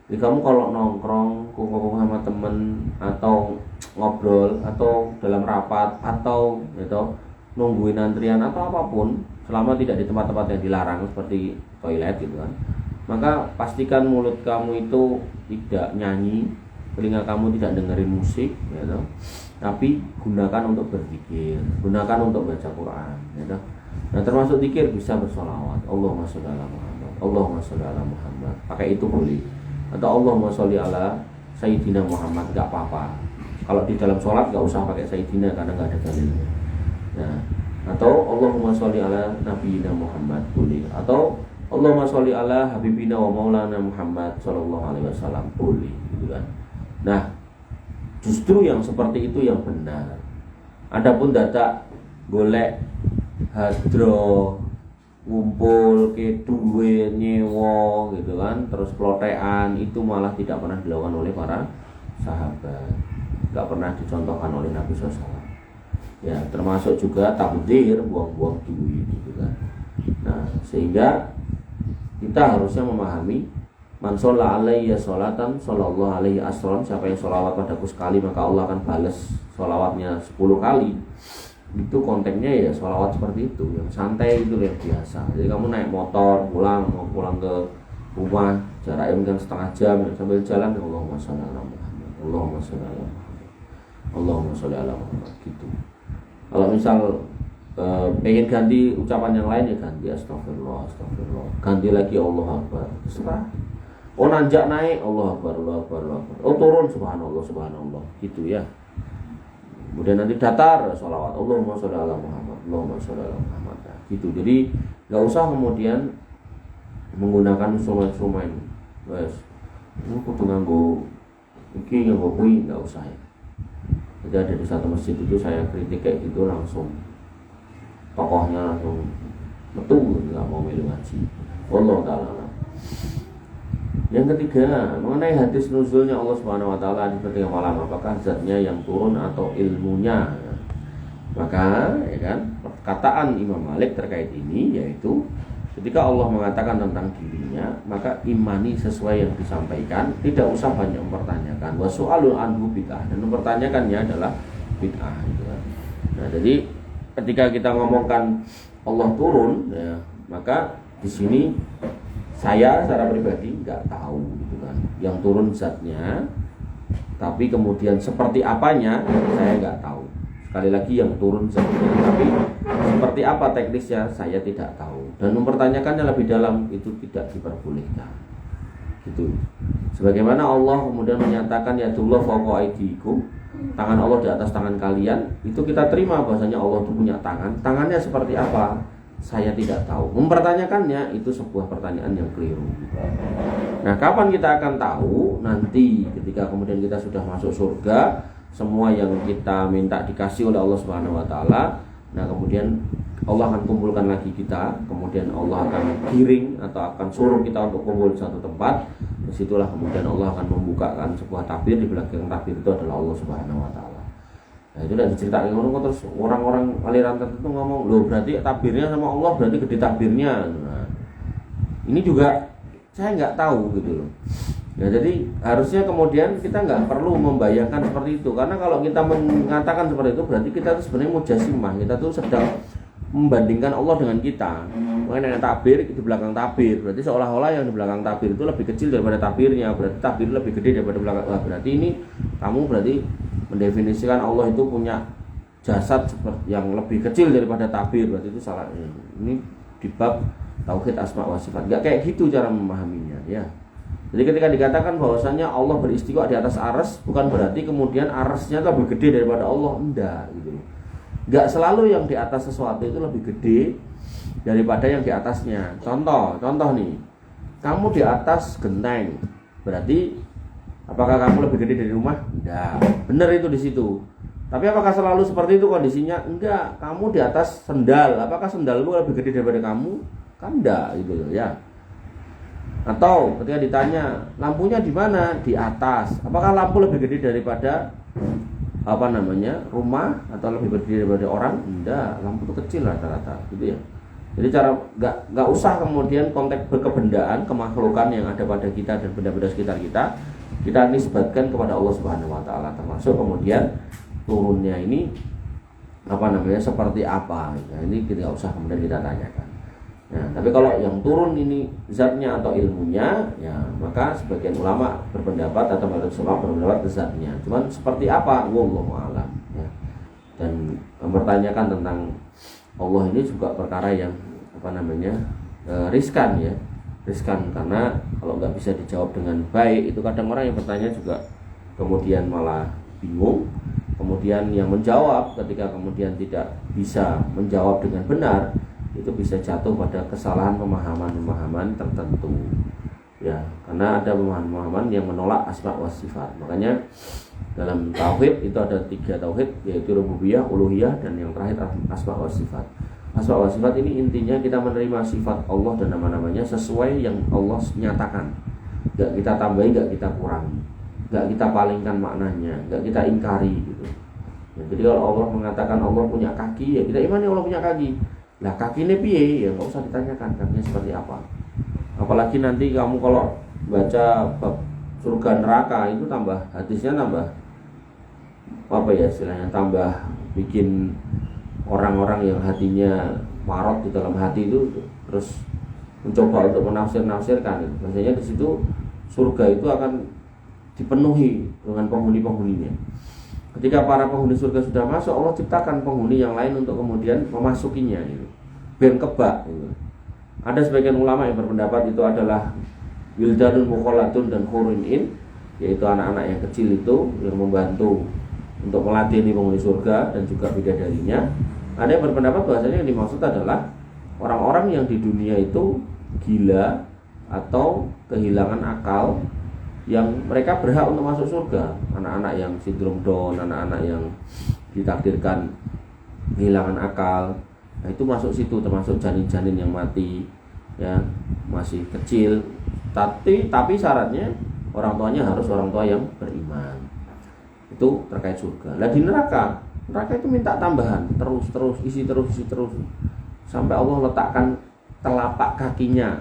Jadi kamu kalau nongkrong kongko-kongko sama temen atau ngobrol atau dalam rapat atau gitu nungguin antrian atau apapun, selama tidak di tempat-tempat yang dilarang seperti toilet gitu kan, maka pastikan mulut kamu itu tidak nyanyi, telinga kamu tidak dengerin musik, ya toh? Tapi gunakan untuk berzikir, gunakan untuk baca Quran, ya toh? Nah termasuk zikir bisa bersolawat, Allahumma sholli ala Muhammad, Allahumma sholli ala Muhammad, pakai itu boleh. Atau Allahumma sholli ala Sayyidina Muhammad, gak apa-apa. Kalau di dalam sholat gak usah pakai Sayyidina karena gak ada dalilnya. Nah, atau Allahumma sholli ala Nabiyina Muhammad boleh. Atau Allahumma sholli ala Habibina wa Maulana Muhammad sallallahu alaihi wasallam boleh, gitu kan. Nah, justru yang seperti itu yang benar. Adapun dadak golek hadro ngumpul ke duwe nyewa gitu kan, terus plotean, itu malah tidak pernah dilakukan oleh para sahabat, tidak pernah dicontohkan oleh Nabi SAW. Ya termasuk juga tabdzir, buang-buang duit gitu kan. Nah sehingga kita harusnya memahami man sholla alaihi sholatan shollallahu alaihi asron, siapa yang sholawat padaku sekali maka Allah akan balas sholawatnya 10 kali. Itu konteksnya ya sholawat seperti itu, yang santai itu yang biasa. Jadi kamu naik motor mau pulang ke rumah jaraknya mungkin setengah jam, ya, sambil jalan Allahumma sholli ala Muhammad, Allahumma sholli ala Muhammad, Allahumma sholli ala Muhammad gitu. Kalau misal pengen ganti ucapan yang lain ya ganti astagfirullah, astagfirullah, ganti lagi Allah Akbar, terserah. Oh nanjak naik Allah Akbar, Allah Akbar, Allah Akbar. Oh turun subhanallah, subhanallah gitu ya. Kemudian nanti datar sholawat Allahumma sholli ala Muhammad, Allahumma sholli ala Muhammad, nah, gitu. Jadi nggak usah kemudian menggunakan instrumen-instrumen, wes, ini kudu nganggo iki nganggo kuwi, nggak usah ya. Jadi ada di satu masjid itu saya kritik kayak gitu, langsung tokohnya langsung metu nggak mau milih ngaji. Allah Ta'ala. Yang ketiga, mengenai hadis nuzulnya Allah Subhanahu wa taala di pertengahan malam, apakah zatnya yang turun atau ilmunya? Maka ya kan, perkataan Imam Malik terkait ini yaitu ketika Allah mengatakan tentang dirinya, maka imani sesuai yang disampaikan, tidak usah banyak mempertanyakan. Wa su'alul anhu bid'ah, dan mempertanyakannya adalah bid'ah gitu kan. Nah, jadi ketika kita ngomongkan Allah turun ya, maka di sini saya secara pribadi nggak tahu gitu kan, yang turun zatnya, tapi kemudian seperti apanya saya nggak tahu. Sekali lagi yang turun zatnya, tapi seperti apa teknisnya saya tidak tahu. Dan mempertanyakannya lebih dalam itu tidak diperbolehkan. Gitu. Sebagaimana Allah kemudian menyatakan ya Allah fawqa aydikum, tangan Allah di atas tangan kalian, itu kita terima bahwasanya Allah itu punya tangan. Tangannya seperti apa? Saya tidak tahu. Mempertanyakannya itu sebuah pertanyaan yang keliru. Nah, kapan kita akan tahu? Nanti ketika kemudian kita sudah masuk surga, semua yang kita minta dikasih oleh Allah Subhanahu wa taala. Nah, kemudian Allah akan kumpulkan lagi kita, kemudian Allah akan giring atau akan suruh kita untuk kumpul di satu tempat. Disitulah kemudian Allah akan membukakan sebuah tabir, di belakang tabir itu adalah Allah Subhanahu wa taala. Nah itu udah diceritakan ngomong, terus orang-orang aliran tertentu ngomong, loh berarti tabirnya sama Allah berarti gede tabirnya. Nah, ini juga saya nggak tahu gitu loh. Nah jadi harusnya kemudian kita nggak perlu membayangkan seperti itu, karena kalau kita mengatakan seperti itu berarti kita tuh sebenarnya mujasimah, kita tuh sedang membandingkan Allah dengan kita. Mengenai tabir di belakang tabir, berarti seolah-olah yang di belakang tabir itu lebih kecil daripada tabirnya, berarti tabir lebih gede daripada belakang. Wah, berarti ini kamu berarti mendefinisikan Allah itu punya jasad yang lebih kecil daripada tabir, berarti itu salah. Ini di bab tauhid asma wa sifat. Enggak kayak gitu cara memahaminya ya. Jadi ketika dikatakan bahwasanya Allah beristiwa di atas arsy, bukan berarti kemudian arsy-nya lebih gede daripada Allah, enggak gitu. Enggak selalu yang di atas sesuatu itu lebih gede daripada yang di atasnya. Contoh nih. Kamu di atas genteng, berarti apakah kamu lebih gede dari rumah? Enggak. Benar itu di situ. Tapi apakah selalu seperti itu kondisinya? Enggak. Kamu di atas sendal, apakah sendalmu lebih gede daripada kamu? Kan enggak gitu loh ya. Atau ketika ditanya, lampunya di mana? Di atas. Apakah lampu lebih gede daripada rumah atau lebih gede daripada orang? Enggak. Lampu itu kecil rata-rata gitu ya. Jadi cara enggak usah kemudian konteks berkebendaan, kemakhlukan yang ada pada kita dan benda-benda sekitar kita nisbatkan kepada Allah Subhanahu wa taala, termasuk kemudian turunnya ini seperti apa. Nah, ini kita nggak usah kemudian kita tanyakan. Nah, tapi kalau yang turun ini zatnya atau ilmunya, ya maka sebagian ulama berpendapat atau berpendapat zatnya. Cuman seperti apa, wallahu a'lam. Ya. Dan mempertanyakan tentang Allah ini juga perkara yang riskan ya, riskan karena kalau nggak bisa dijawab dengan baik itu kadang orang yang bertanya juga kemudian malah bingung. Kemudian yang menjawab ketika kemudian tidak bisa menjawab dengan benar, itu bisa jatuh pada kesalahan pemahaman tertentu ya, karena ada pemahaman yang menolak asma wa sifat. Makanya dalam tauhid itu ada 3 tauhid, yaitu rububiyah, uluhiyah, dan yang terakhir asma wa sifat. Asma wa sifat ini intinya kita menerima sifat Allah dan nama-namanya sesuai yang Allah nyatakan, gak kita tambahin, gak kita kurangi, gak kita palingkan maknanya, gak kita ingkari gitu ya. Jadi kalau Allah mengatakan Allah punya kaki, ya kita imani Allah punya kaki. Lah kakinya piye? Ya nggak usah ditanyakan kakinya seperti apa. Apalagi nanti kamu kalau baca bab surga neraka itu tambah hadisnya tambah istilahnya tambah bikin orang-orang yang hatinya marot di dalam hati itu terus mencoba untuk menafsirkan. Maksudnya di situ surga itu akan dipenuhi dengan penghuni-penghuninya. Ketika para penghuni surga sudah masuk, Allah ciptakan penghuni yang lain untuk kemudian memasukinya gitu. Ben kebak gitu. Ada sebagian ulama yang berpendapat itu adalah wildanun mukhallatun dan hurun in, yaitu anak-anak yang kecil itu yang membantu untuk meladeni penghuni surga dan juga bidadarinya. Ada yang berpendapat bahwasanya yang dimaksud adalah orang-orang yang di dunia itu gila atau kehilangan akal, yang mereka berhak untuk masuk surga. Anak-anak yang sindrom Down, anak-anak yang ditakdirkan kehilangan akal, nah itu masuk situ, termasuk janin-janin yang mati ya, masih kecil, tapi syaratnya orang tuanya harus orang tua yang beriman. Itu terkait surga. Nah di neraka itu minta tambahan, terus isi terus sampai Allah letakkan telapak kakinya.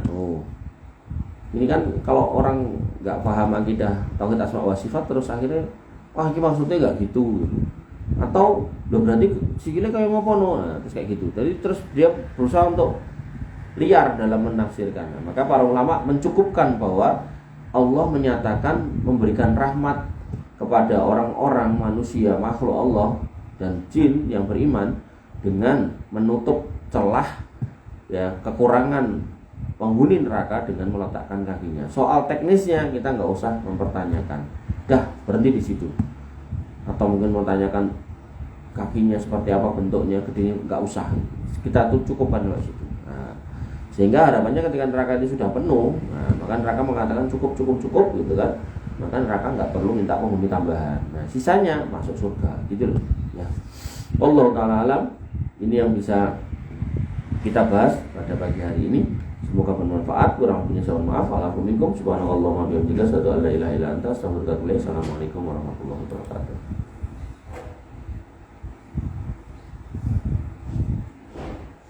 Ini kan kalau orang nggak paham akidah tauhid asma wa sifat, terus akhirnya ini maksudnya nggak gitu. Atau berarti sikile kayak ngopo terus kayak gitu. Jadi terus dia berusaha untuk liar dalam menafsirkan. Maka para ulama mencukupkan bahwa Allah menyatakan memberikan rahmat kepada orang-orang manusia, makhluk Allah dan jin yang beriman dengan menutup celah ya kekurangan penghuni neraka dengan meletakkan kakinya. Soal teknisnya kita nggak usah mempertanyakan, dah berhenti di situ. Atau mungkin mempertanyakan kakinya seperti apa bentuknya, gedenya, nggak usah. Kita tuh cukupkan di situ. Nah, sehingga harapannya ketika neraka itu sudah penuh, maka neraka mengatakan cukup gitu kan. Maka neraka nggak perlu minta penghuni tambahan. Nah, sisanya masuk surga, gitu loh. Ya. Allah Ta'ala alam. Ini yang bisa kita bahas pada pagi hari ini. Semoga bermanfaat. Kurang lebihnya saya mohon maaf. Assalamualaikum warahmatullahi wabarakatuh. Assalamualaikum warahmatullahi wabarakatuh.